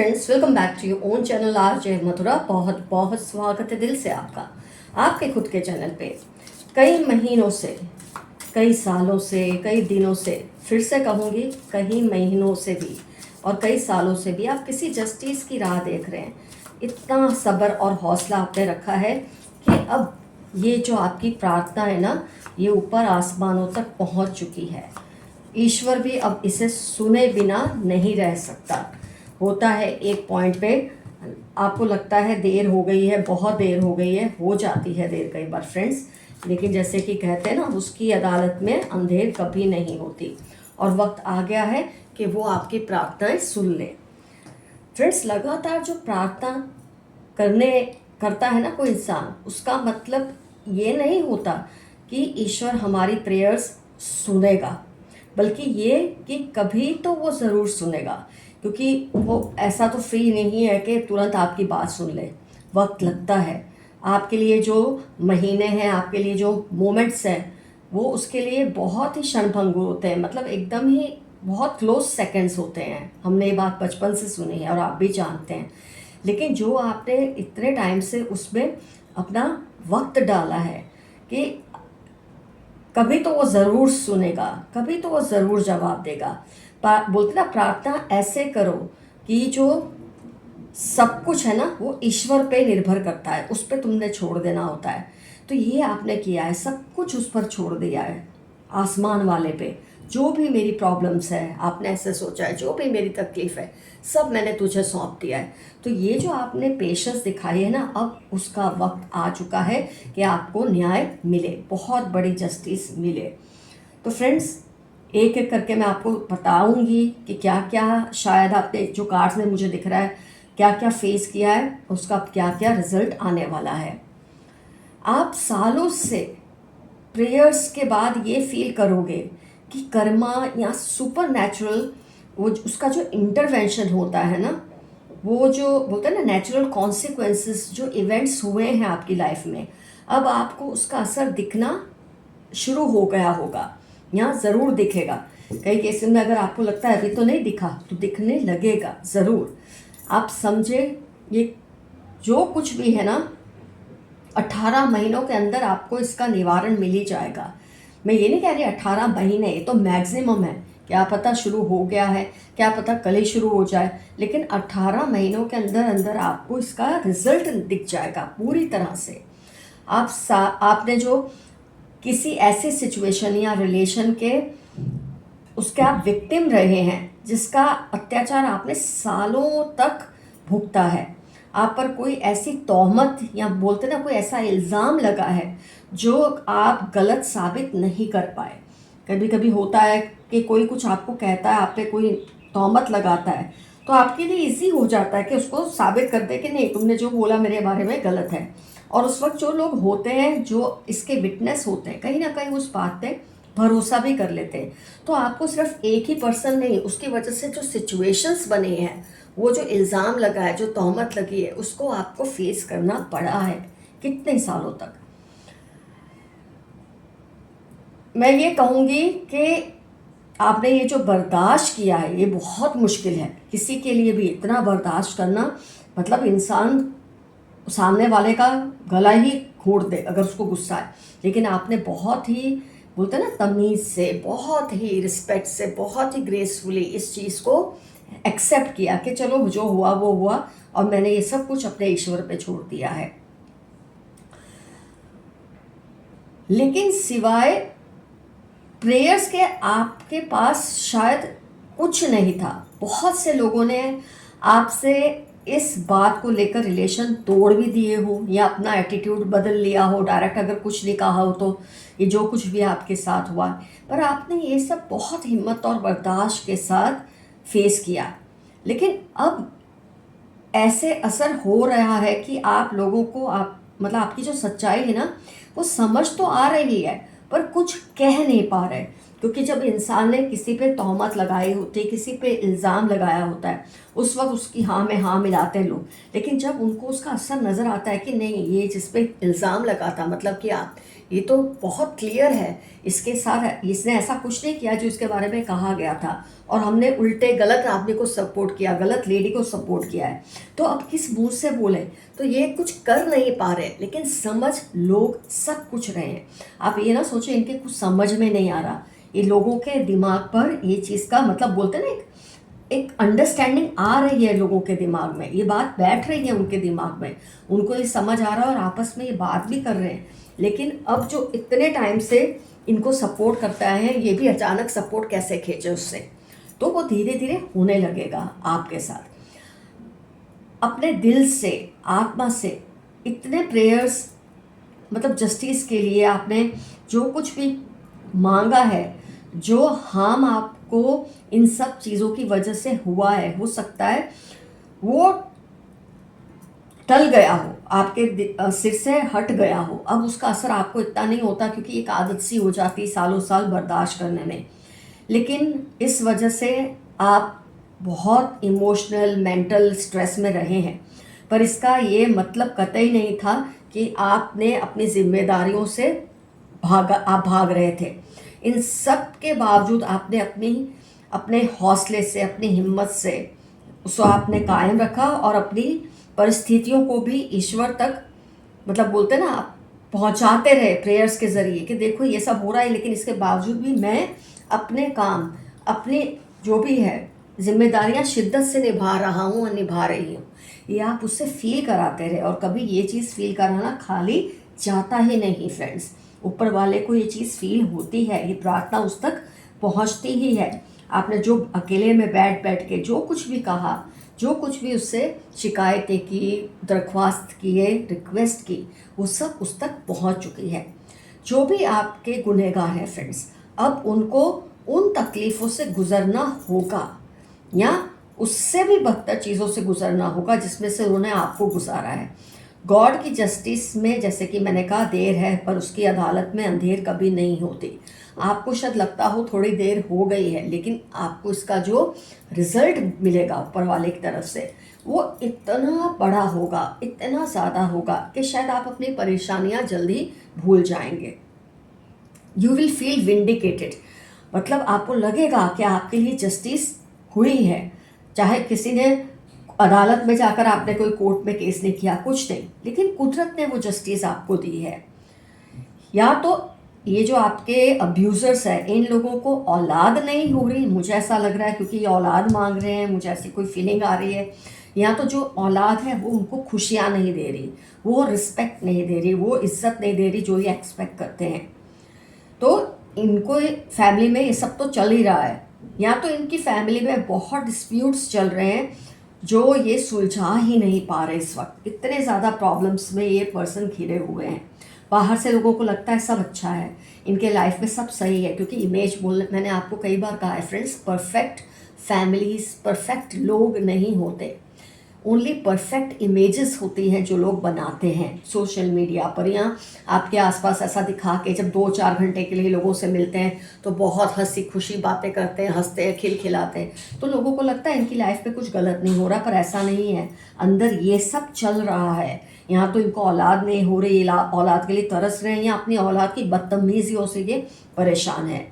Friends, welcome back to your own channel RJ Mathura. बहुत बहुत स्वागत है दिल से आपका आपके खुद के चैनल पे। कई महीनों से, कई सालों से, कई दिनों से, फिर से कहूँगी कई महीनों से भी और कई सालों से भी आप किसी जस्टिस की राह देख रहे हैं। इतना सब्र और हौसला आपने रखा है कि अब ये जो आपकी प्रार्थना है ना, ये ऊपर आसमानों तक पहुंच चुकी है। ईश्वर भी अब इसे सुने बिना नहीं रह सकता। होता है एक पॉइंट पे आपको लगता है देर हो गई है, बहुत देर हो गई है, हो जाती है देर कई बार फ्रेंड्स, लेकिन जैसे कि कहते हैं ना, उसकी अदालत में अंधेर कभी नहीं होती और वक्त आ गया है कि वो आपकी प्रार्थनाएं सुन ले। फ्रेंड्स, लगातार जो प्रार्थना करता है ना कोई इंसान, उसका मतलब ये नहीं होता कि ईश्वर हमारी प्रेयर्स सुनेगा, बल्कि ये कि कभी तो वो ज़रूर सुनेगा, क्योंकि वो ऐसा तो फ्री नहीं है कि तुरंत आपकी बात सुन ले। वक्त लगता है। आपके लिए जो महीने हैं, आपके लिए जो मोमेंट्स हैं, वो उसके लिए बहुत ही क्षणभंगुर होते हैं, मतलब एकदम ही बहुत क्लोज सेकंड्स होते हैं। हमने ये बात बचपन से सुनी है और आप भी जानते हैं। लेकिन जो आपने इतने टाइम से उसमें अपना वक्त डाला है कि कभी तो वो ज़रूर सुनेगा, कभी तो वो ज़रूर जवाब देगा। बोलते ना, प्रार्थना ऐसे करो कि जो सब कुछ है ना, वो ईश्वर पे निर्भर करता है, उस पर तुमने छोड़ देना होता है। तो ये आपने किया है, सब कुछ उस पर छोड़ दिया है, आसमान वाले पे। जो भी मेरी प्रॉब्लम्स है, आपने ऐसे सोचा है, जो भी मेरी तकलीफ़ है, सब मैंने तुझे सौंप दिया है। तो ये जो आपने पेशेंस दिखाई है ना, अब उसका वक्त आ चुका है कि आपको न्याय मिले, बहुत बड़ी जस्टिस मिले। तो फ्रेंड्स, एक एक करके मैं आपको बताऊंगी कि क्या क्या, शायद आपने जो कार्ड्स में मुझे दिख रहा है, क्या क्या फेस किया है, उसका क्या क्या रिजल्ट आने वाला है। आप सालों से प्रेयर्स के बाद ये फील करोगे कि कर्मा या सुपर नेचुरल, वो उसका जो इंटरवेंशन होता है ना, वो जो बोलते हैं ना नेचुरल कॉन्सिक्वेंसेस, जो इवेंट्स हुए हैं आपकी लाइफ में, अब आपको उसका असर दिखना शुरू हो गया होगा या ज़रूर दिखेगा। कई केसेस में अगर आपको लगता है अभी तो नहीं दिखा, तो दिखने लगेगा ज़रूर। आप समझे, ये जो कुछ भी है ना, 18 महीनों के अंदर आपको इसका निवारण मिल ही जाएगा। मैं ये नहीं कह रही 18 महीने, ये तो मैक्सिमम है। क्या पता शुरू हो गया है, क्या पता कल ही शुरू हो जाए, लेकिन 18 महीनों के अंदर अंदर आपको इसका रिजल्ट दिख जाएगा पूरी तरह से। आपने जो किसी ऐसे सिचुएशन या रिलेशन के उसके आप विक्टिम रहे हैं, जिसका अत्याचार आपने सालों तक भुगता है, आप पर कोई ऐसी तोहमत या बोलते ना कोई ऐसा इल्ज़ाम लगा है जो आप गलत साबित नहीं कर पाए। कभी कभी होता है कि कोई कुछ आपको कहता है, आप पे कोई तोहमत लगाता है, तो आपके लिए इजी हो जाता है कि उसको साबित कर दे कि नहीं, तुमने जो बोला मेरे बारे में गलत है। और उस वक्त जो लोग होते हैं, जो इसके विटनेस होते हैं, कहीं ना कहीं उस बात पे भरोसा भी कर लेते हैं। तो आपको सिर्फ एक ही पर्सन नहीं, उसकी वजह से जो सिचुएशंस बनी हैं, वो जो इल्ज़ाम लगा है, जो तोहमत लगी है, उसको आपको फेस करना पड़ा है कितने सालों तक। मैं ये कहूँगी कि आपने ये जो बर्दाश्त किया है, ये बहुत मुश्किल है किसी के लिए भी। इतना बर्दाश्त करना, मतलब इंसान सामने वाले का गला ही घोट दे अगर उसको गुस्सा है। लेकिन आपने बहुत ही, बोलते हैं ना, तमीज़ से, बहुत ही रिस्पेक्ट से, बहुत ही ग्रेसफुली इस चीज़ को एक्सेप्ट किया कि चलो जो हुआ वो हुआ, और मैंने ये सब कुछ अपने ईश्वर पे छोड़ दिया है। लेकिन सिवाय प्रेयर्स के आपके पास शायद कुछ नहीं था। बहुत से लोगों ने आपसे इस बात को लेकर रिलेशन तोड़ भी दिए हो या अपना एटीट्यूड बदल लिया हो, डायरेक्ट अगर कुछ नहीं कहा हो तो, ये जो कुछ भी आपके साथ हुआ, पर आपने ये सब बहुत हिम्मत और बर्दाश्त के साथ फेस किया। लेकिन अब ऐसे असर हो रहा है कि आप लोगों को, आप मतलब आपकी जो सच्चाई है ना, वो समझ तो आ रही है पर कुछ कह नहीं पा रहे। क्योंकि जब इंसान ने किसी पे तोहमत लगाई होती है, किसी पे इल्ज़ाम लगाया होता है, उस वक्त उसकी हाँ में हाँ मिलाते हैं लोग। लेकिन जब उनको उसका असर नज़र आता है कि नहीं, ये जिस पे इल्ज़ाम लगा था, मतलब कि आप ये तो बहुत क्लियर है। इसके साथ इसने ऐसा कुछ नहीं किया जो इसके बारे में कहा गया था, और हमने उल्टे गलत आदमी को सपोर्ट किया, गलत लेडी को सपोर्ट किया है। तो अब किस मुंह से बोले? तो ये कुछ कर नहीं पा रहे, लेकिन समझ लोग सब कुछ रहे हैं। आप ये ना सोचो इनके कुछ समझ में नहीं आ रहा। ये लोगों के दिमाग पर ये चीज़ का मतलब बोलते ना, एक अंडरस्टैंडिंग आ रही है लोगों के दिमाग में, ये बात बैठ रही है उनके दिमाग में, उनको ये समझ आ रहा है और आपस में ये बात भी कर रहे हैं। लेकिन अब जो इतने टाइम से इनको सपोर्ट करता है, ये भी अचानक सपोर्ट कैसे खींचे उससे, तो वो धीरे धीरे होने लगेगा आपके साथ। अपने दिल से, आत्मा से इतने प्रेयर्स, मतलब जस्टिस के लिए आपने जो कुछ भी मांगा है, जो हार्म आपको इन सब चीज़ों की वजह से हुआ है, हो सकता है वो टल गया हो, आपके सिर से हट गया हो। अब उसका असर आपको इतना नहीं होता, क्योंकि एक आदत सी हो जाती सालों साल बर्दाश्त करने में। लेकिन इस वजह से आप बहुत इमोशनल, मेंटल स्ट्रेस में रहे हैं। पर इसका ये मतलब कतई नहीं था कि आपने अपनी जिम्मेदारियों से आप भाग रहे थे। इन सब के बावजूद आपने अपने हौसले से, अपनी हिम्मत से उसको आपने कायम रखा, और अपनी परिस्थितियों को भी ईश्वर तक, मतलब बोलते ना, आप पहुंचाते रहे प्रेयर्स के ज़रिए कि देखो ये सब हो रहा है, लेकिन इसके बावजूद भी मैं अपने काम, अपने जो भी है जिम्मेदारियां शिद्दत से निभा रहा हूँ और निभा रही हूँ। ये आप उससे फील कराते रहे। और कभी ये चीज़ फील कराना खाली जाता ही नहीं फ्रेंड्स, ऊपर वाले को ये चीज़ फील होती है, ये प्रार्थना उस तक पहुँचती ही है। आपने जो अकेले में बैठ बैठ के जो कुछ भी कहा, जो कुछ भी उससे शिकायतें की, दरख्वास्त किए, रिक्वेस्ट की, वो सब उस तक पहुंच चुकी है। जो भी आपके गुनहगार हैं फ्रेंड्स, अब उनको उन तकलीफ़ों से गुज़रना होगा, या उससे भी बदतर चीज़ों से गुज़रना होगा जिसमें से उन्होंने आपको गुजारा है। गॉड की जस्टिस में, जैसे कि मैंने कहा, देर है पर उसकी अदालत में अंधेर कभी नहीं होती। आपको शायद लगता हो थोड़ी देर हो गई है, लेकिन आपको इसका जो रिज़ल्ट मिलेगा ऊपर वाले की तरफ से, वो इतना बड़ा होगा, इतना ज़्यादा होगा कि शायद आप अपनी परेशानियां जल्दी भूल जाएंगे। यू विल फील विंडिकेटेड, मतलब आपको लगेगा कि आपके लिए जस्टिस हुई है। चाहे किसी ने अदालत में जाकर, आपने कोई कोर्ट में केस नहीं किया, कुछ नहीं, लेकिन कुदरत ने वो जस्टिस आपको दी है। या तो ये जो आपके अब्यूज़र्स हैं, इन लोगों को औलाद नहीं हो रही, मुझे ऐसा लग रहा है, क्योंकि ये औलाद मांग रहे हैं, मुझे ऐसी कोई फीलिंग आ रही है। या तो जो औलाद है वो उनको खुशियाँ नहीं दे रही, वो रिस्पेक्ट नहीं दे रही, वो इज्जत नहीं दे रही जो ये एक्सपेक्ट करते हैं। तो इनको फैमिली में ये सब तो चल ही रहा है, या तो इनकी फैमिली में बहुत डिस्प्यूट्स चल रहे हैं जो ये सुलझा ही नहीं पा रहे। इस वक्त इतने ज़्यादा प्रॉब्लम्स में ये पर्सन घिरे हुए हैं। बाहर से लोगों को लगता है सब अच्छा है, इनके लाइफ में सब सही है, क्योंकि इमेज बोलने, मैंने आपको कई बार कहा है फ्रेंड्स, परफेक्ट फैमिलीज, परफेक्ट लोग नहीं होते, ओनली परफेक्ट इमेजेस होती हैं जो लोग बनाते हैं सोशल मीडिया पर, या आपके आसपास ऐसा दिखा के जब 2-4 घंटे के लिए लोगों से मिलते हैं तो बहुत हंसी खुशी बातें करते हैं, हंसते हैं, खिलखिलाते हैं, तो लोगों को लगता है इनकी लाइफ पे कुछ गलत नहीं हो रहा, पर ऐसा नहीं है। अंदर ये सब चल रहा है। यहाँ तो इनको औलाद नहीं हो रही, औलाद के लिए तरस रहे हैं, या अपनी औलाद की बदतमीजियों से ये परेशान है।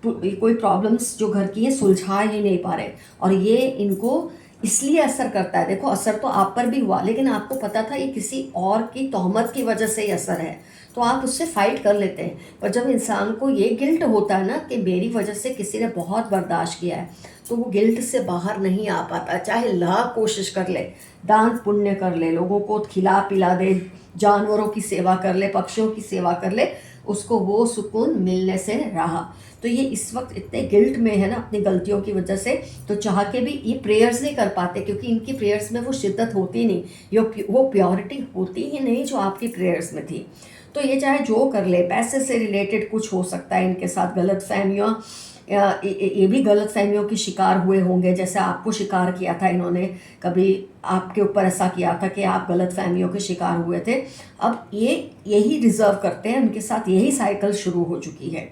कोई प्रॉब्लम्स जो घर की हैं सुलझा ही नहीं पा रहे, और ये इनको इसलिए असर करता है। देखो, असर तो आप पर भी हुआ, लेकिन आपको पता था ये किसी और की तोहमत की वजह से ही असर है, तो आप उससे फाइट कर लेते हैं। पर जब इंसान को ये गिल्ट होता है ना कि मेरी वजह से किसी ने बहुत बर्दाश्त किया है, तो वो गिल्ट से बाहर नहीं आ पाता। चाहे लाख कोशिश कर ले, दान पुण्य कर ले, लोगों को खिला पिला दे, जानवरों की सेवा कर ले, पक्षियों की सेवा कर ले, उसको वो सुकून मिलने से रहा। तो ये इस वक्त इतने गिल्ट में है ना अपनी गलतियों की वजह से, तो चाह के भी ये प्रेयर्स नहीं कर पाते, क्योंकि इनकी प्रेयर्स में वो शिद्दत होती नहीं, वो प्योरिटी होती ही नहीं जो आपकी प्रेयर्स में थी। तो ये चाहे जो कर ले, पैसे से रिलेटेड कुछ हो सकता है इनके साथ, गलत फहमियाँ, ये भी गलत फहमियों की शिकार हुए होंगे, जैसे आपको शिकार किया था इन्होंने, कभी आपके ऊपर ऐसा किया था कि आप गलत फहमियों के शिकार हुए थे। अब ये यही डिज़र्व करते हैं, उनके साथ यही साइकिल शुरू हो चुकी है।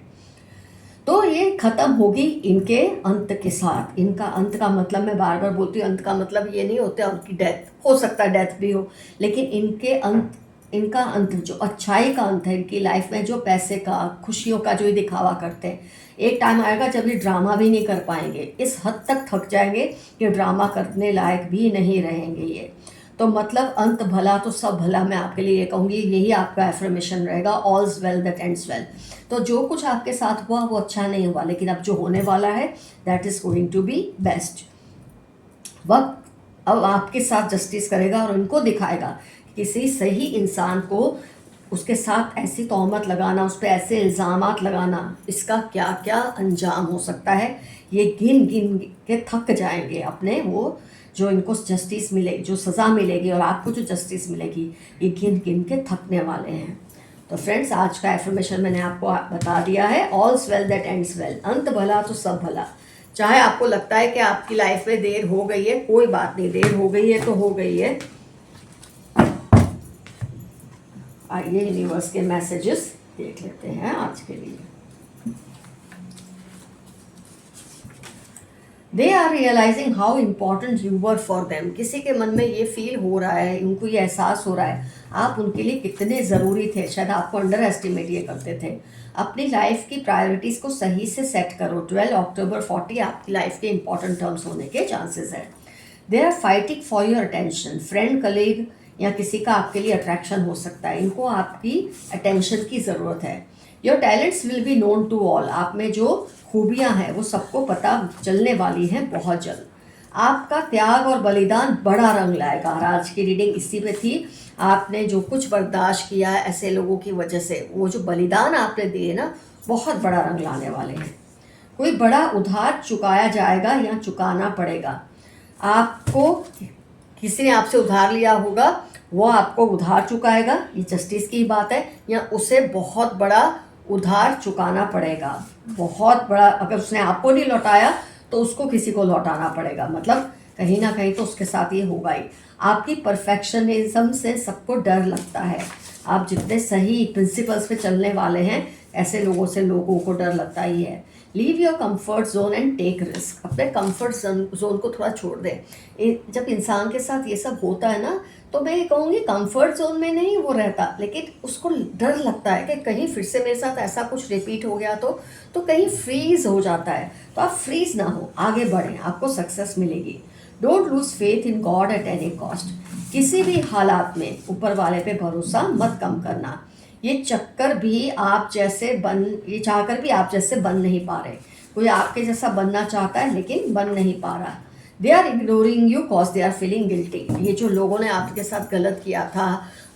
तो ये ख़त्म होगी इनके अंत के साथ। इनका अंत का मतलब, मैं बार बार बोलती हूँ, अंत का मतलब ये नहीं होता उनकी डेथ, हो सकता है डेथ भी हो, लेकिन इनके अंत इनका अंत, जो अच्छाई का अंत है इनकी लाइफ में, जो पैसे का, खुशियों का जो ये दिखावा करते हैं, एक टाइम आएगा जब ये ड्रामा भी नहीं कर पाएंगे, इस हद तक थक जाएंगे कि ड्रामा करने लायक भी नहीं रहेंगे ये। तो मतलब अंत भला तो सब भला, मैं आपके लिए ये कहूँगी, यही आपका एफर्मेशन रहेगा, ऑल्स वेल दैट एंड्स वेल। तो जो कुछ आपके साथ हुआ वो अच्छा नहीं हुआ, लेकिन अब जो होने वाला है that is going to be best. वक्त अब आपके साथ जस्टिस करेगा और उनको दिखाएगा कि किसी सही इंसान को उसके साथ ऐसी तोहमत लगाना, उस पर ऐसे इल्ज़ामात लगाना, इसका क्या क्या अंजाम हो सकता है, ये गिन गिन के थक जाएंगे अपने, वो जो इनको जस्टिस मिलेगी, जो सज़ा मिलेगी और आपको जो जस्टिस मिलेगी, ये गिन गिन के थकने वाले हैं। तो फ्रेंड्स, आज का एफर्मेशन मैंने आपको बता दिया है, ऑल्स वेल दैट एंड्स वेल, अंत भला तो सब भला। चाहे आपको लगता है कि आपकी लाइफ में देर हो गई है, कोई बात नहीं, देर हो गई है तो हो गई है। आइए यूनिवर्स के मैसेजेस देख लेते हैं आज के लिए। They are realising how important you were for them. किसी के मन में ये फील हो रहा है, उनको ये एहसास हो रहा है आप उनके लिए कितने ज़रूरी थे, शायद आपको अंडर एस्टिमेट ये करते थे। अपनी लाइफ की प्रायोरिटीज़ को सही से सेट करो। 12 अक्टूबर 40 आपकी लाइफ के इंपॉर्टेंट टर्म्स होने के चांसेस है। They are fighting for your attention. Friend, colleague या किसी का आपके लिए अट्रैक्शन हो सकता है, इनको आपकी अटेंशन की ज़रूरत है। Your talents will be known to all. आप में जो खूबियाँ हैं वो सबको पता चलने वाली हैं बहुत जल्द। आपका त्याग और बलिदान बड़ा रंग लाएगा। और आज की रीडिंग इसी पे थी। आपने जो कुछ बर्दाश्त किया है ऐसे लोगों की वजह से, वो जो बलिदान आपने दिए ना, बहुत बड़ा रंग लाने वाले हैं। कोई बड़ा उधार चुकाया जाएगा या चुकाना पड़ेगा। आपको किसी ने आपसे उधार लिया होगा, वो आपको उधार चुकाएगा, ये जस्टिस की बात है, या उसे बहुत बड़ा उधार चुकाना पड़ेगा। बहुत बड़ा, अगर उसने आपको नहीं लौटाया तो उसको किसी को लौटाना पड़ेगा। मतलब कहीं ना कहीं तो उसके साथ ये होगा ही। आपकी परफेक्शनिज्म से सबको डर लगता है। आप जितने सही प्रिंसिपल्स पे चलने वाले हैं, ऐसे लोगों से लोगों को डर लगता ही है। Leave your comfort zone and take risk. अपने कंफर्ट जोन को थोड़ा छोड़ दें। जब इंसान के साथ ये सब होता है ना, तो मैं ये कहूँगी कंफर्ट जोन में नहीं वो रहता, लेकिन उसको डर लगता है कि कहीं फिर से मेरे साथ ऐसा कुछ रिपीट हो गया तो कहीं फ्रीज हो जाता है। तो आप फ्रीज ना हो, आगे बढ़ें, आपको सक्सेस मिलेगी। Don't lose faith in God at any cost. किसी भी हालात में ऊपर वाले पे भरोसा मत कम करना। ये चाहकर भी आप जैसे बन नहीं पा रहे। कोई आपके जैसा बनना चाहता है लेकिन बन नहीं पा रहा। They are ignoring you cause they are feeling guilty. ये जो लोगों ने आपके साथ गलत किया था,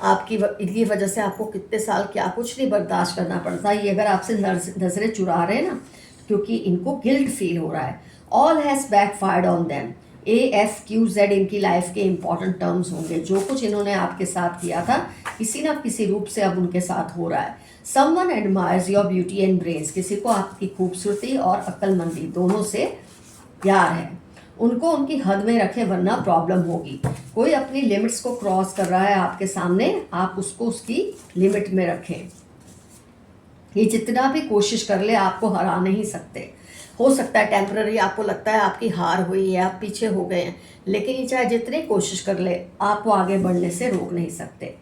इनकी वजह से आपको कितने साल क्या कुछ नहीं बर्दाश्त करना पड़ता, ये अगर आपसे नजरें चुरा रहे हैं ना, क्योंकि इनको गिल्ट फील हो रहा है। All has backfired on them. AFQZ इनकी लाइफ के इंपॉर्टेंट टर्म्स होंगे। जो कुछ इन्होंने आपके साथ किया था, किसी ना किसी रूप से अब उनके साथ हो रहा है। Someone admires your beauty and brains. किसी को आपकी खूबसूरती और अक्लमंदी दोनों से प्यार है। उनको उनकी हद में रखें वरना प्रॉब्लम होगी। कोई अपनी लिमिट्स को क्रॉस कर रहा है आपके सामने, आप उसको उसकी लिमिट में रखें। ये जितना भी कोशिश कर ले आपको हरा नहीं सकते। हो सकता है टेम्पररी आपको लगता है आपकी हार हुई है, आप पीछे हो गए हैं, लेकिन ये चाहे जितनी कोशिश कर ले आपको आगे बढ़ने से रोक नहीं सकते।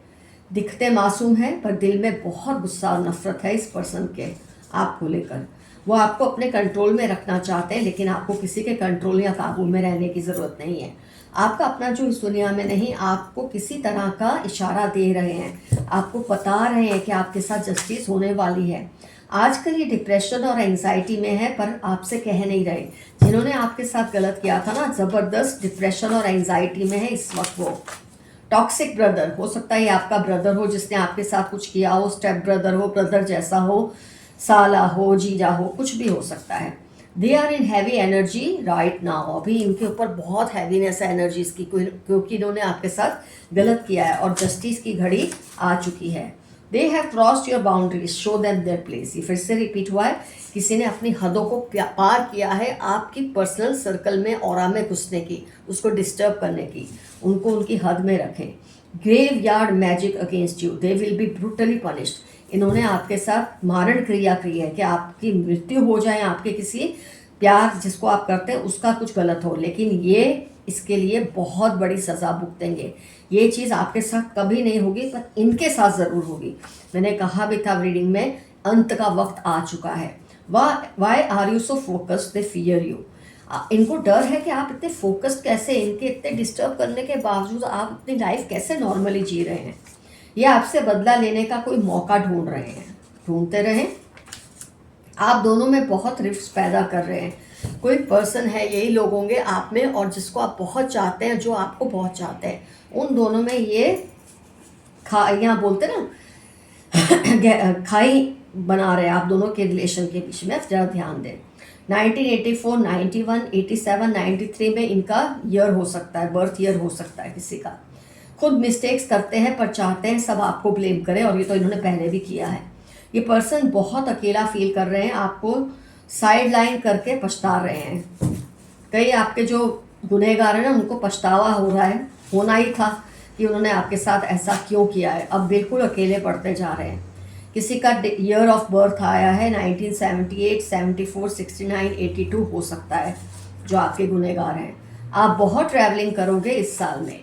दिखते मासूम हैं पर दिल में बहुत गुस्सा और नफरत है इस पर्सन के आपको लेकर। वो आपको अपने कंट्रोल में रखना चाहते हैं, लेकिन आपको किसी के कंट्रोल या काबू में रहने की ज़रूरत नहीं है। आपका अपना जो इस दुनिया में नहीं, आपको किसी तरह का इशारा दे रहे हैं, आपको बता रहे हैं कि आपके साथ जस्टिस होने वाली है। आजकल ये डिप्रेशन और एंजाइटी में है पर आपसे कह नहीं रहे। जिन्होंने आपके साथ गलत किया था ना, ज़बरदस्त डिप्रेशन और एंजाइटी में है इस वक्त वो। टॉक्सिक ब्रदर, हो सकता है ये आपका ब्रदर हो जिसने आपके साथ कुछ किया हो, स्टेप ब्रदर हो, ब्रदर जैसा हो, साला हो, जीजा हो, कुछ भी हो सकता है। They are in heavy energy right now. अभी इनके ऊपर बहुत हैवीनेस है एनर्जीज की, क्योंकि इन्होंने आपके साथ गलत किया है और जस्टिस की घड़ी आ चुकी है। They have crossed your boundaries, show them their place. ये फिर से रिपीट हुआ है। किसी ने अपनी हदों को पार किया है आपकी पर्सनल सर्कल में, ऑरा में घुसने की, उसको डिस्टर्ब करने की। उनको उनकी हद में रखें। Graveyard magic against you, they will be brutally punished. इन्होंने आपके साथ मारण क्रिया की है कि आपकी मृत्यु हो जाए, आपके किसी प्यार जिसको आप करते हैं उसका कुछ गलत हो, लेकिन ये इसके लिए बहुत बड़ी सज़ा भुगतेंगे। ये चीज़ आपके साथ कभी नहीं होगी, पर इनके साथ ज़रूर होगी। मैंने कहा भी था रीडिंग में, अंत का वक्त आ चुका है। Why are you so focused, they fear you. इनको डर है कि आप इतने फोकस्ड कैसे, इनके इतने डिस्टर्ब करने के बावजूद आप अपनी लाइफ कैसे नॉर्मली जी रहे हैं। ये आपसे बदला लेने का कोई मौका ढूंढ रहे हैं, ढूंढते रहें। आप दोनों में बहुत रिफ्ट पैदा कर रहे हैं। कोई पर्सन है, यही लोग होंगे आप में, और जिसको आप बहुत चाहते हैं, जो आपको बहुत चाहते हैं, उन दोनों में ये यहाँ बोलते ना खाई बना रहे हैं आप दोनों के रिलेशन के बीच में। ज़रा ध्यान दें, 1984, 91, 87, 93 में इनका ईयर हो सकता है, बर्थ ईयर हो सकता है किसी का। खुद मिस्टेक्स करते हैं पर चाहते हैं सब आपको ब्लेम करें, और ये तो इन्होंने पहले भी किया है। ये पर्सन बहुत अकेला फील कर रहे हैं, आपको साइड लाइन करके पछता रहे हैं। कई आपके जो गुनहगार हैं ना, उनको पछतावा हो रहा है, होना ही था कि उन्होंने आपके साथ ऐसा क्यों किया है। अब बिल्कुल अकेले पड़ते जा रहे हैं। किसी का ईयर ऑफ बर्थ आया है 1978, 74, 69, 82 हो सकता है जो आपके गुनहगार हैं। आप बहुत ट्रैवलिंग करोगे इस साल में।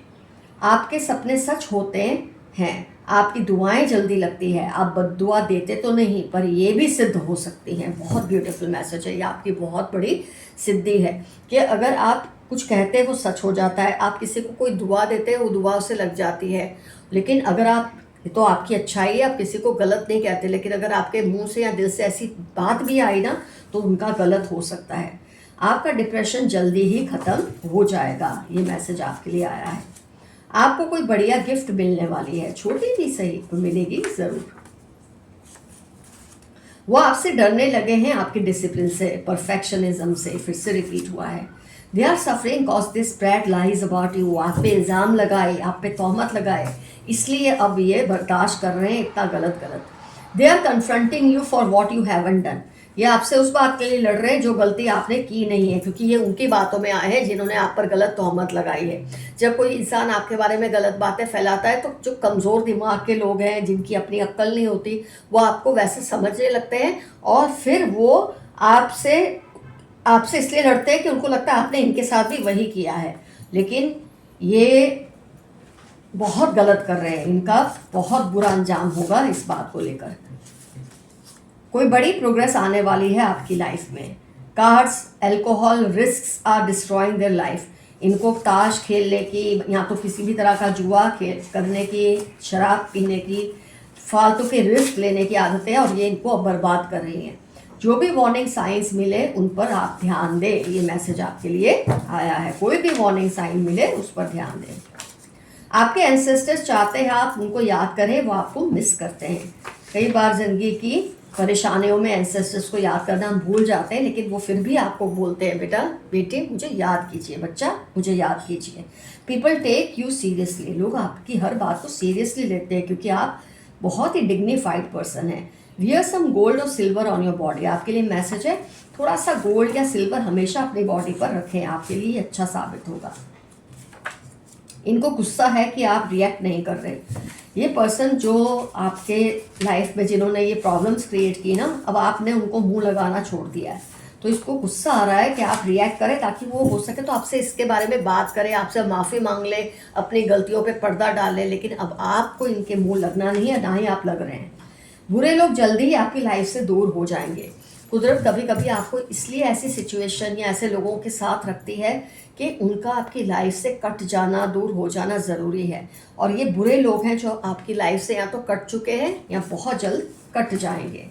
आपके सपने सच होते हैं। आपकी दुआएं जल्दी लगती है। आप बद्दुआ देते तो नहीं, पर ये भी सिद्ध हो सकती हैं। बहुत ब्यूटीफुल मैसेज है ये, आपकी बहुत बड़ी सिद्धि है कि अगर आप कुछ कहते हैं वो सच हो जाता है। आप किसी को कोई दुआ देते हैं, वो दुआ उसे लग जाती है। लेकिन अगर आप, ये तो आपकी अच्छाई है, आप किसी को गलत नहीं कहते, लेकिन अगर आपके मुंह से या दिल से ऐसी बात भी आई ना, तो उनका गलत हो सकता है। आपका डिप्रेशन जल्दी ही ख़त्म हो जाएगा। ये मैसेज आपके लिए आया है। आपको कोई बढ़िया गिफ्ट मिलने वाली है, छोटी भी सही तो मिलेगी ज़रूर। वो आपसे डरने लगे हैं, आपके डिसिप्लिन से, परफेक्शनिज्म से। फिर से रिपीट हुआ है। They are suffering cause this spread lies about you. आप पे इल्ज़ाम लगाए, आप पे तोहमत लगाए, इसलिए अब ये बर्दाश्त कर रहे हैं इतना गलत। They are confronting you for what you haven't done. ये आपसे उस बात के लिए लड़ रहे हैं जो गलती आपने की नहीं है, क्योंकि ये उनकी बातों में आए हैं जिन्होंने आप पर गलत तोहमत लगाई है। जब कोई इंसान आपके बारे में गलत बातें फैलाता है, तो जो कमज़ोर दिमाग के लोग हैं, जिनकी अपनी अक्ल नहीं होती, वो आपको वैसे समझने लगते हैं, और फिर वो आपसे इसलिए लड़ते हैं कि उनको लगता है आपने इनके साथ भी वही किया है। लेकिन ये बहुत गलत कर रहे हैं, इनका बहुत बुरा अंजाम होगा इस बात को लेकर। कोई बड़ी प्रोग्रेस आने वाली है आपकी लाइफ में। Cards, alcohol, risks are destroying their life. इनको ताश खेलने की, या तो किसी भी तरह का जुआ करने की, शराब पीने की, फालतू के रिस्क लेने की आदत है, और ये इनको अब बर्बाद कर रही हैं। जो भी वार्निंग साइंस मिले उन पर आप ध्यान दें। ये मैसेज आपके लिए आया है। कोई भी वार्निंग साइन मिले उस पर ध्यान दें। आपके एंसेस्टर्स चाहते हैं आप उनको याद करें, वो आपको मिस करते हैं। कई बार ज़िंदगी की परेशानियों में एंसेस्टर्स को याद करना हम भूल जाते हैं, लेकिन वो फिर भी आपको बोलते हैं, बेटा बेटे मुझे याद कीजिए, बच्चा मुझे याद कीजिए। People take you seriously. लोग आपकी हर बात को सीरियसली लेते हैं, क्योंकि आप बहुत ही डिग्निफाइड पर्सन हैं। वियर सम गोल्ड और सिल्वर ऑन योर बॉडी। आपके लिए मैसेज है, थोड़ा सा गोल्ड या सिल्वर हमेशा अपनी बॉडी पर रखें, आपके लिए अच्छा साबित होगा। इनको गुस्सा है कि आप रिएक्ट नहीं कर रहे। ये पर्सन जो आपके लाइफ में जिन्होंने ये प्रॉब्लम्स क्रिएट की ना, अब आपने उनको मुंह लगाना छोड़ दिया है, तो इसको गुस्सा आ रहा है कि आप रिएक्ट करें, ताकि वो हो सके तो आपसे इसके बारे में बात करें, आपसे माफ़ी मांग ले, अपनी गलतियों पे पर्दा डाल ले। लेकिन अब आपको इनके मुंह लगना नहीं है, ना ही आप लग रहे हैं। बुरे लोग जल्दी ही आपकी लाइफ से दूर हो जाएंगे। कुदरत कभी कभी आपको इसलिए ऐसी सिचुएशन या ऐसे लोगों के साथ रखती है कि उनका आपकी लाइफ से कट जाना, दूर हो जाना ज़रूरी है। और ये बुरे लोग हैं जो आपकी लाइफ से या तो कट चुके हैं या बहुत जल्द कट जाएंगे।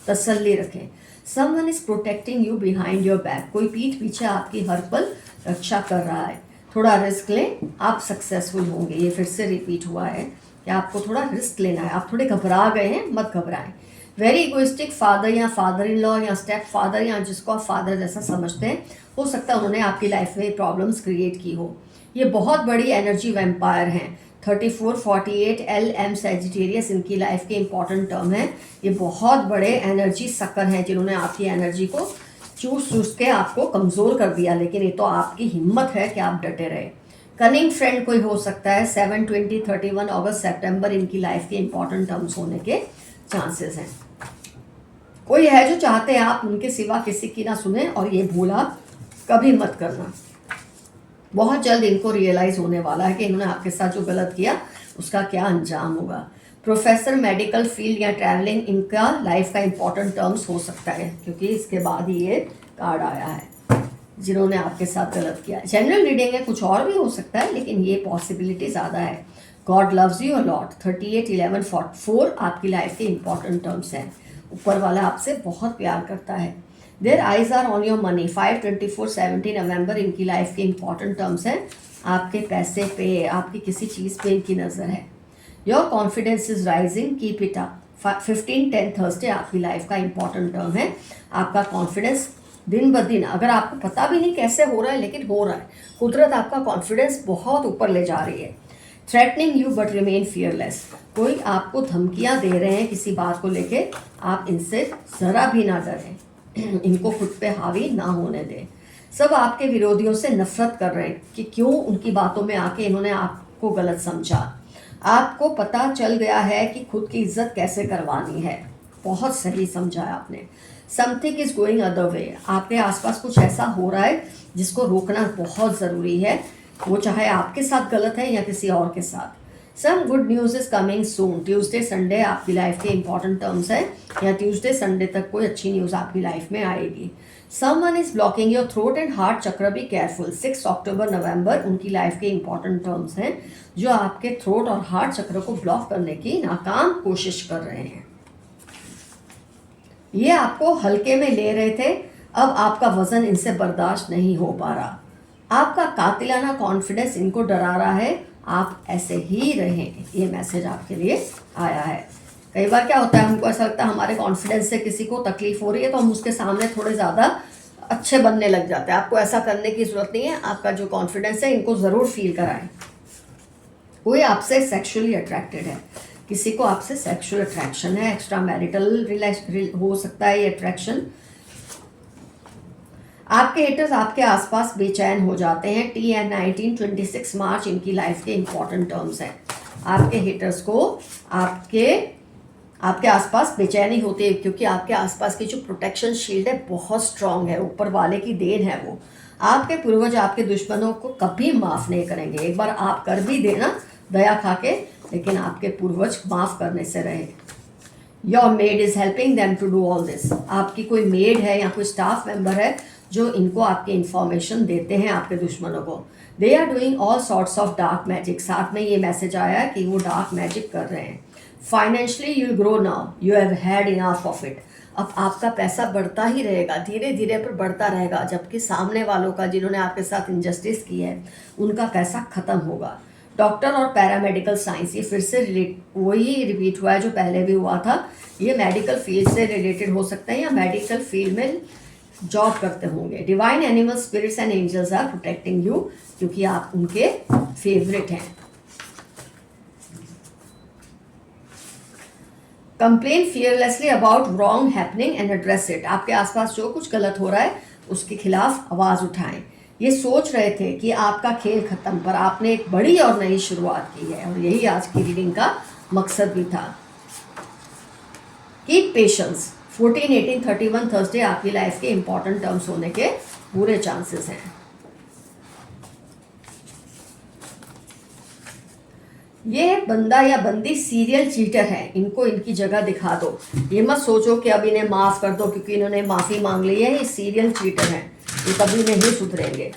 तसल्ली रखें। Someone is protecting you behind your back. कोई पीठ पीछे आपकी हर पल रक्षा कर रहा है। थोड़ा रिस्क लें, आप सक्सेसफुल होंगे। ये फिर से रिपीट हुआ है कि आपको थोड़ा रिस्क लेना है। आप थोड़े घबरा गए हैं, मत घबराएं। वेरी इगोइस्टिक फादर या फादर इन लॉ या स्टेप फादर, या जिसको आप फादर जैसा समझते हैं, हो सकता है उन्होंने आपकी लाइफ में प्रॉब्लम्स क्रिएट की हो। ये बहुत बड़ी एनर्जी वैम्पायर हैं। 34, 48 LM सेजिटेरियस इनकी लाइफ के इंपॉर्टेंट टर्म है। ये बहुत बड़े एनर्जी सकर हैं जिन्होंने आपकी एनर्जी को चूस के आपको कमज़ोर कर दिया, लेकिन ये तो आपकी हिम्मत है कि आप डटे रहे। कनिंग फ्रेंड कोई हो सकता है। 7, 20, 31 अगस्त, सितंबर इनकी लाइफ के इंपॉर्टेंट टर्म्स होने के चांसेस हैं। कोई है जो चाहते हैं आप उनके सिवा किसी की ना सुने, और ये भूल आप कभी मत करना। बहुत जल्द इनको रियलाइज होने वाला है कि इन्होंने आपके साथ जो गलत किया उसका क्या अंजाम होगा। प्रोफेसर, मेडिकल फील्ड या ट्रैवलिंग, इनका लाइफ का इंपॉर्टेंट टर्म्स हो सकता है, क्योंकि इसके बाद ही ये कार्ड आया है जिन्होंने आपके साथ गलत किया। जनरल रीडिंग है, कुछ और भी हो सकता है, लेकिन ये पॉसिबिलिटी ज़्यादा है। God loves you a lot, 38, 11, 44 आपकी लाइफ के इंपॉर्टेंट टर्म्स हैं। ऊपर वाला आपसे बहुत प्यार करता है। Their eyes are on your money, 5, 24, 17 नवंबर इनकी लाइफ के इंपॉर्टेंट टर्म्स हैं। आपके पैसे पे, आपकी किसी चीज़ पे इनकी नज़र है। Your confidence is rising, keep it up, 15, 10 Thursday आपकी लाइफ का इंपॉर्टेंट टर्म है। आपका कॉन्फिडेंस दिन ब दिन, अगर आपको पता भी नहीं कैसे हो रहा है लेकिन हो रहा है, कुदरत आपका कॉन्फिडेंस बहुत ऊपर ले जा रही है। Threatening you but remain fearless, कोई आपको धमकियां दे रहे हैं किसी बात को लेके, आप इनसे ज़रा भी ना डरें, इनको खुद पे हावी ना होने दें। सब आपके विरोधियों से नफरत कर रहे हैं कि क्यों उनकी बातों में आके इन्होंने आपको गलत समझा। आपको पता चल गया है कि खुद की इज्जत कैसे करवानी है, बहुत सही समझा है आपने। Something is going other way, आपके आसपास कुछ ऐसा हो रहा है जिसको रोकना बहुत ज़रूरी है, वो चाहे आपके साथ गलत है या किसी और के साथ। Some good news is coming soon, Tuesday Sunday आपकी लाइफ के इंपॉर्टेंट टर्म्स है, या ट्यूसडे संडे तक कोई अच्छी न्यूज़ आपकी लाइफ में आएगी। Someone is blocking your throat and heart चक्र, बी केयरफुल, 6 अक्टूबर नवंबर उनकी लाइफ के इंपॉर्टेंट टर्म्स हैं, जो आपके थ्रोट और हार्ट चक्र को ब्लॉक करने की नाकाम कोशिश कर रहे हैं। ये आपको हल्के में ले रहे थे, अब आपका वजन इनसे बर्दाश्त नहीं हो पा रहा। आपका कातिलाना कॉन्फिडेंस इनको डरा रहा है, आप ऐसे ही रहें, ये मैसेज आपके लिए आया है। कई बार क्या होता है, हमको ऐसा लगता है हमारे कॉन्फिडेंस से किसी को तकलीफ हो रही है तो हम उसके सामने थोड़े ज़्यादा अच्छे बनने लग जाते हैं। आपको ऐसा करने की ज़रूरत नहीं है, आपका जो कॉन्फिडेंस है इनको ज़रूर फील कराएं। कोई आपसे सेक्सुअली अट्रैक्टेड है, किसी को आपसे सेक्सुअल अट्रैक्शन है, एक्स्ट्रा मैरिटल हो सकता है ये अट्रैक्शन। आपके हेटर्स आपके आसपास बेचैन हो जाते हैं, TN 19, 26 मार्च इनकी लाइफ के इंपॉर्टेंट टर्म्स हैं। आपके हेटर्स को आपके आसपास बेचैनी होती है, क्योंकि आपके आसपास की जो प्रोटेक्शन शील्ड है बहुत स्ट्रांग है, ऊपर वाले की देन है वो। आपके पूर्वज आपके दुश्मनों को कभी माफ़ नहीं करेंगे। एक बार आप कर भी देना दया खा के, लेकिन आपके पूर्वज माफ़ करने से रहे। Your maid is helping them to do all this, आपकी कोई मेड है या कोई स्टाफ मेंबर है जो इनको आपकी इंफॉर्मेशन देते हैं आपके दुश्मनों को। They are doing all sorts of dark magic, साथ में ये मैसेज आया कि वो डार्क मैजिक कर रहे हैं। Financially you will grow now, you have had enough of it, अब आपका पैसा बढ़ता ही रहेगा, धीरे धीरे पर बढ़ता रहेगा, जबकि सामने वालों का, जिन्होंने आपके साथ इंजस्टिस की है, उनका पैसा ख़त्म होगा। डॉक्टर और पैरामेडिकल साइंस, ये फिर से वही रिपीट हुआ है जो पहले भी हुआ था। ये मेडिकल फील्ड से रिलेटेड हो सकते हैं या मेडिकल फील्ड में जॉब करते होंगे। Divine animal spirits and angels are protecting you, क्योंकि आप उनके फेवरेट हैं। Complain fearlessly about wrong happening and address it, आपके आसपास जो कुछ गलत हो रहा है उसके खिलाफ आवाज़ उठाएं। ये सोच रहे थे कि आपका खेल खत्म, पर आपने एक बड़ी और नई शुरुआत की है, और यही आज की रीडिंग का मकसद भी था। कीप पेशेंस, 14, 18, 31 थर्सडे आपकी लाइफ के इंपॉर्टेंट टर्म्स होने के पूरे चांसेस हैं। ये बंदा या बंदी सीरियल चीटर है, इनको इनकी जगह दिखा दो। ये मत सोचो कि अब इन्हें माफ़ कर दो क्योंकि इन्होंने माफ़ी मांग ली है, ये सीरियल चीटर हैं, ये कभी नहीं सुधरेंगे।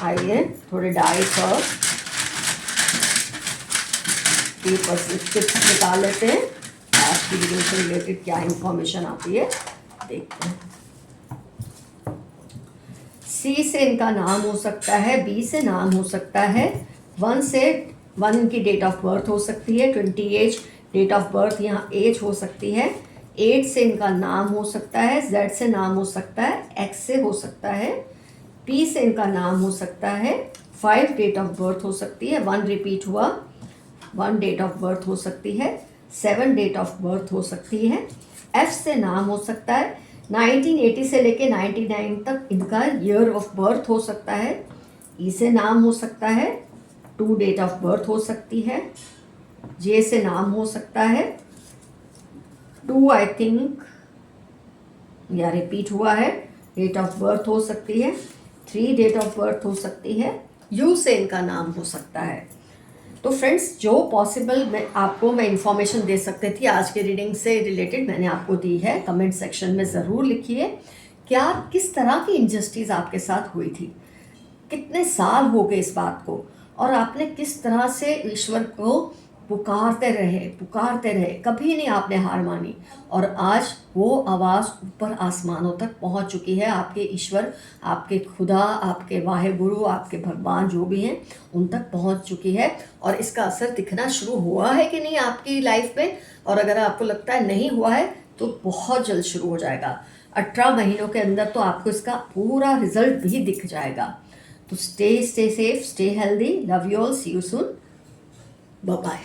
आइए थोड़े डाइट और टिप्स निकाल लेते हैं, आज की वीडियो से रिलेटेड क्या इंफॉर्मेशन आती है देखते हैं। C से इनका नाम हो सकता है, B से नाम हो सकता है, 1 इनकी डेट ऑफ बर्थ हो सकती है, 20 एज डेट ऑफ बर्थ, यहाँ एज हो सकती है। 8 से इनका नाम हो सकता है, Z से नाम हो सकता है, X से हो सकता है, P से इनका नाम हो सकता है, 5 डेट ऑफ बर्थ हो सकती है, 1 रिपीट हुआ, 1 डेट ऑफ बर्थ हो सकती है, 7 डेट ऑफ बर्थ हो सकती है। F से नाम हो सकता है, 1980 से लेके 99 तक इनका ईयर ऑफ बर्थ हो सकता है। E से नाम हो सकता है, 2 डेट ऑफ बर्थ हो सकती है। J से नाम हो सकता है, 2 आई थिंक या रिपीट हुआ है, डेट ऑफ बर्थ हो सकती है, 3 डेट ऑफ बर्थ हो सकती है, यू से इनका नाम हो सकता है। तो फ्रेंड्स, जो पॉसिबल मैं इंफॉर्मेशन दे सकती थी आज के रीडिंग से रिलेटेड मैंने आपको दी है। कमेंट सेक्शन में ज़रूर लिखिए क्या किस तरह की इनजस्टिस आपके साथ हुई थी, कितने साल हो गए इस बात को, और आपने किस तरह से ईश्वर को पुकारते रहे, कभी नहीं आपने हार मानी, और आज वो आवाज़ ऊपर आसमानों तक पहुंच चुकी है। आपके ईश्वर, आपके खुदा, आपके वाहे गुरु, आपके भगवान जो भी हैं उन तक पहुंच चुकी है, और इसका असर दिखना शुरू हुआ है कि नहीं आपकी लाइफ में। और अगर आपको लगता है नहीं हुआ है तो बहुत जल्द शुरू हो जाएगा। 18 महीनों के अंदर तो आपको इसका पूरा रिजल्ट भी दिख जाएगा। तो stay safe, stay healthy. Love you all. See you soon. Bye bye.